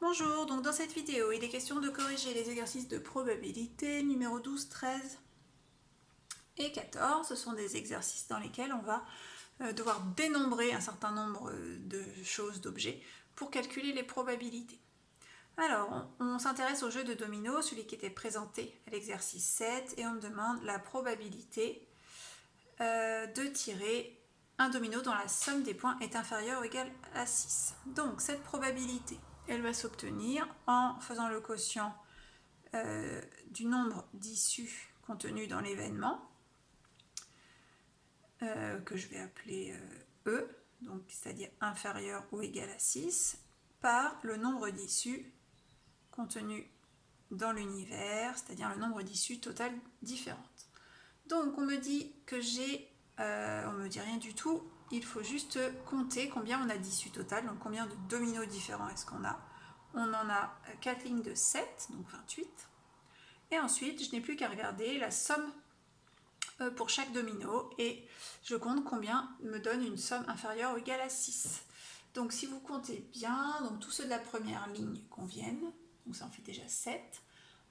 Bonjour, donc dans cette vidéo, il est question de corriger les exercices de probabilité numéro 12, 13 et 14. Ce sont des exercices dans lesquels on va devoir dénombrer un certain nombre de choses, d'objets, pour calculer les probabilités. Alors, on s'intéresse au jeu de domino, celui qui était présenté à l'exercice 7, et on me demande la probabilité de tirer un domino dont la somme des points est inférieure ou égale à 6. Donc, cette probabilité, elle va s'obtenir en faisant le quotient du nombre d'issues contenues dans l'événement, que je vais appeler E, donc c'est-à-dire inférieur ou égal à 6, par le nombre d'issues contenues dans l'univers, c'est-à-dire le nombre d'issues totales différentes. Donc on me dit que on me dit rien du tout, il faut juste compter combien on a d'issues totales, donc combien de dominos différents est-ce qu'on a. On en a 4 lignes de 7, donc 28. Et ensuite, je n'ai plus qu'à regarder la somme pour chaque domino et je compte combien me donne une somme inférieure ou égale à 6. Donc si vous comptez bien, donc tous ceux de la première ligne conviennent, donc ça en fait déjà 7.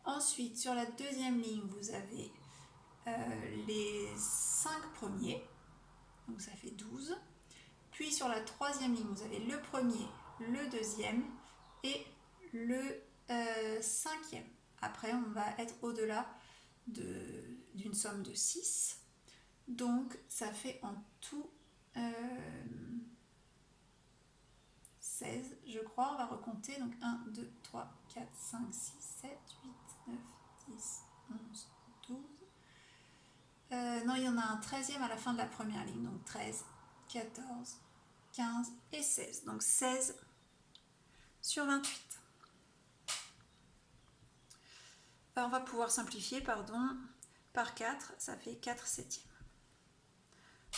Ensuite, sur la deuxième ligne, vous avez les 5 premiers, donc ça fait 12. Puis sur la troisième ligne, vous avez le premier, le deuxième et le cinquième. Après, on va être au-delà d'une somme de 6. Donc, ça fait en tout 16, je crois. On va recompter. Donc, 1, 2, 3, 4, 5, 6, 7, 8, 9, 10, 11, 12. Non, il y en a un 13e à la fin de la première ligne. Donc, 13, 14, 15 et 16. Donc, 16 sur 28. On va pouvoir simplifier, par 4, ça fait 4 septièmes.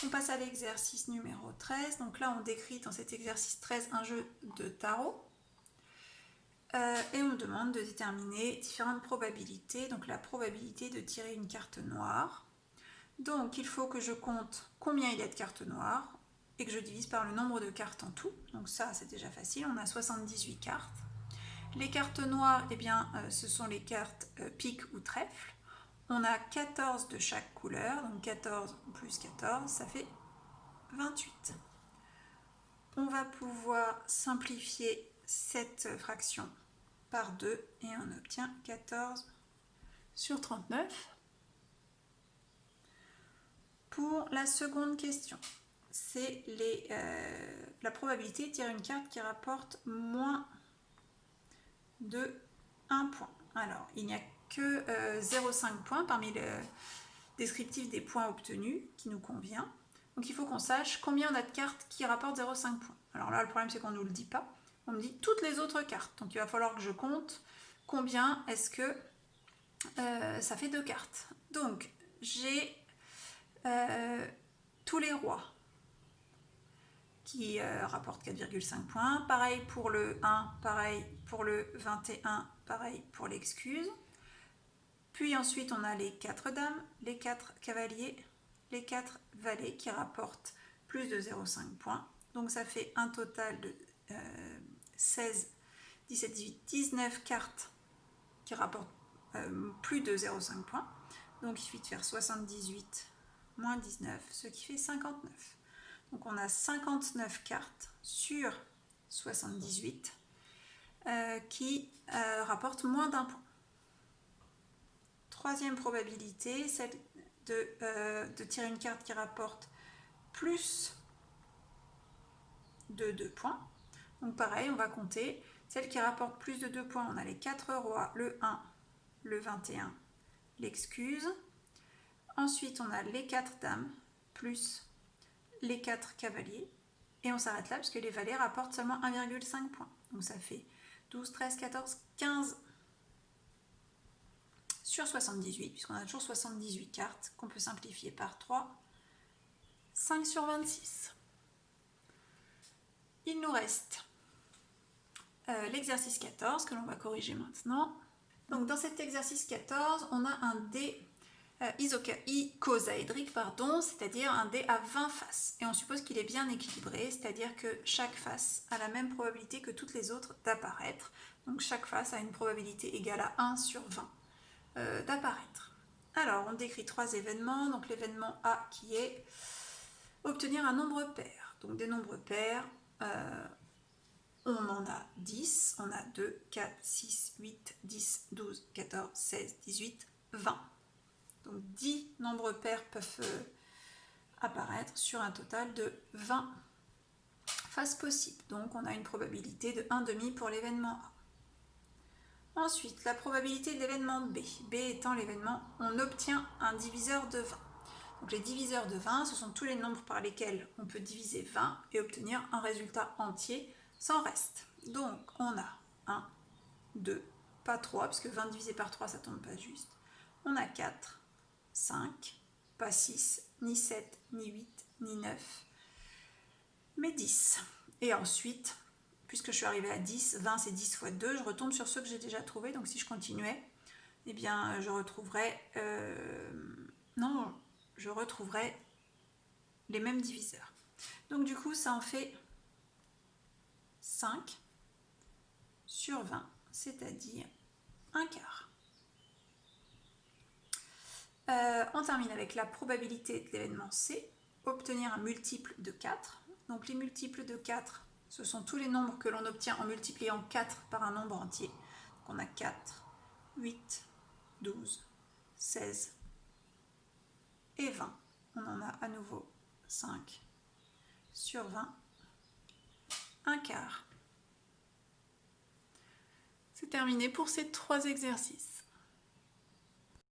On passe à l'exercice numéro 13. Donc là, on décrit dans cet exercice 13 un jeu de tarot. Et on me demande de déterminer différentes probabilités. Donc la probabilité de tirer une carte noire. Donc il faut que je compte combien il y a de cartes noires et que je divise par le nombre de cartes en tout. Donc ça, c'est déjà facile. On a 78 cartes. Les cartes noires, eh bien, ce sont les cartes pique ou trèfle. On a 14 de chaque couleur, donc 14 plus 14, ça fait 28. On va pouvoir simplifier cette fraction par 2 et on obtient 14 sur 39. Pour la seconde question, c'est la probabilité de tirer une carte qui rapporte moins de 1 point. Alors, il n'y a que 0,5 points parmi le descriptif des points obtenus qui nous convient. Donc il faut qu'on sache combien on a de cartes qui rapportent 0,5 points. Alors là, le problème, c'est qu'on ne nous le dit pas. On me dit toutes les autres cartes. Donc il va falloir que je compte combien est-ce que ça fait 2 cartes. Donc j'ai tous les rois qui rapportent 4,5 points. Pareil pour le 1, pareil pour le 21, pareil pour l'excuse. Puis ensuite, on a les 4 dames, les 4 cavaliers, les 4 valets qui rapportent plus de 0,5 points. Donc ça fait un total de 16, 17, 18, 19 cartes qui rapportent plus de 0,5 points. Donc il suffit de faire 78 moins 19, ce qui fait 59. Donc on a 59 cartes sur 78 qui rapportent moins d'un point. Troisième probabilité, celle de tirer une carte qui rapporte plus de 2 points. Donc pareil, on va compter. Celle qui rapporte plus de 2 points, on a les 4 rois, le 1, le 21, l'excuse. Ensuite, on a les 4 dames, plus les 4 cavaliers. Et on s'arrête là parce que les valets rapportent seulement 1,5 points. Donc ça fait 12, 13, 14, 15 sur 78, puisqu'on a toujours 78 cartes qu'on peut simplifier par 3, 5 sur 26. Il nous reste l'exercice 14 que l'on va corriger maintenant. Donc dans cet exercice 14, on a un dé icosaédrique, pardon, c'est-à-dire un dé à 20 faces. Et on suppose qu'il est bien équilibré, c'est-à-dire que chaque face a la même probabilité que toutes les autres d'apparaître. Donc chaque face a une probabilité égale à 1 sur 20 d'apparaître. Alors, on décrit 3 événements. Donc l'événement A qui est obtenir un nombre pair. Donc des nombres pairs, on en a 10, on a 2, 4, 6, 8, 10, 12, 14, 16, 18, 20. Donc 10 nombres pairs peuvent apparaître sur un total de 20 faces possibles. Donc on a une probabilité de 1,5 pour l'événement A. Ensuite, la probabilité de l'événement B. B étant l'événement, on obtient un diviseur de 20. Donc les diviseurs de 20, ce sont tous les nombres par lesquels on peut diviser 20 et obtenir un résultat entier sans reste. Donc on a 1, 2, pas 3, parce que 20 divisé par 3, ça ne tombe pas juste. On a 4, 5, pas 6, ni 7, ni 8, ni 9, mais 10. Et ensuite, puisque je suis arrivée à 10, 20 c'est 10 fois 2, je retombe sur ceux que j'ai déjà trouvés. Donc si je continuais, eh bien je retrouverais... je retrouverai les mêmes diviseurs. Donc du coup, ça en fait 5 sur 20, c'est-à-dire un quart. On termine avec la probabilité de l'événement C, obtenir un multiple de 4. Donc les multiples de 4, ce sont tous les nombres que l'on obtient en multipliant 4 par un nombre entier. Donc on a 4, 8, 12, 16 et 20. On en a à nouveau 5 sur 20, un quart. C'est terminé pour ces 3 exercices.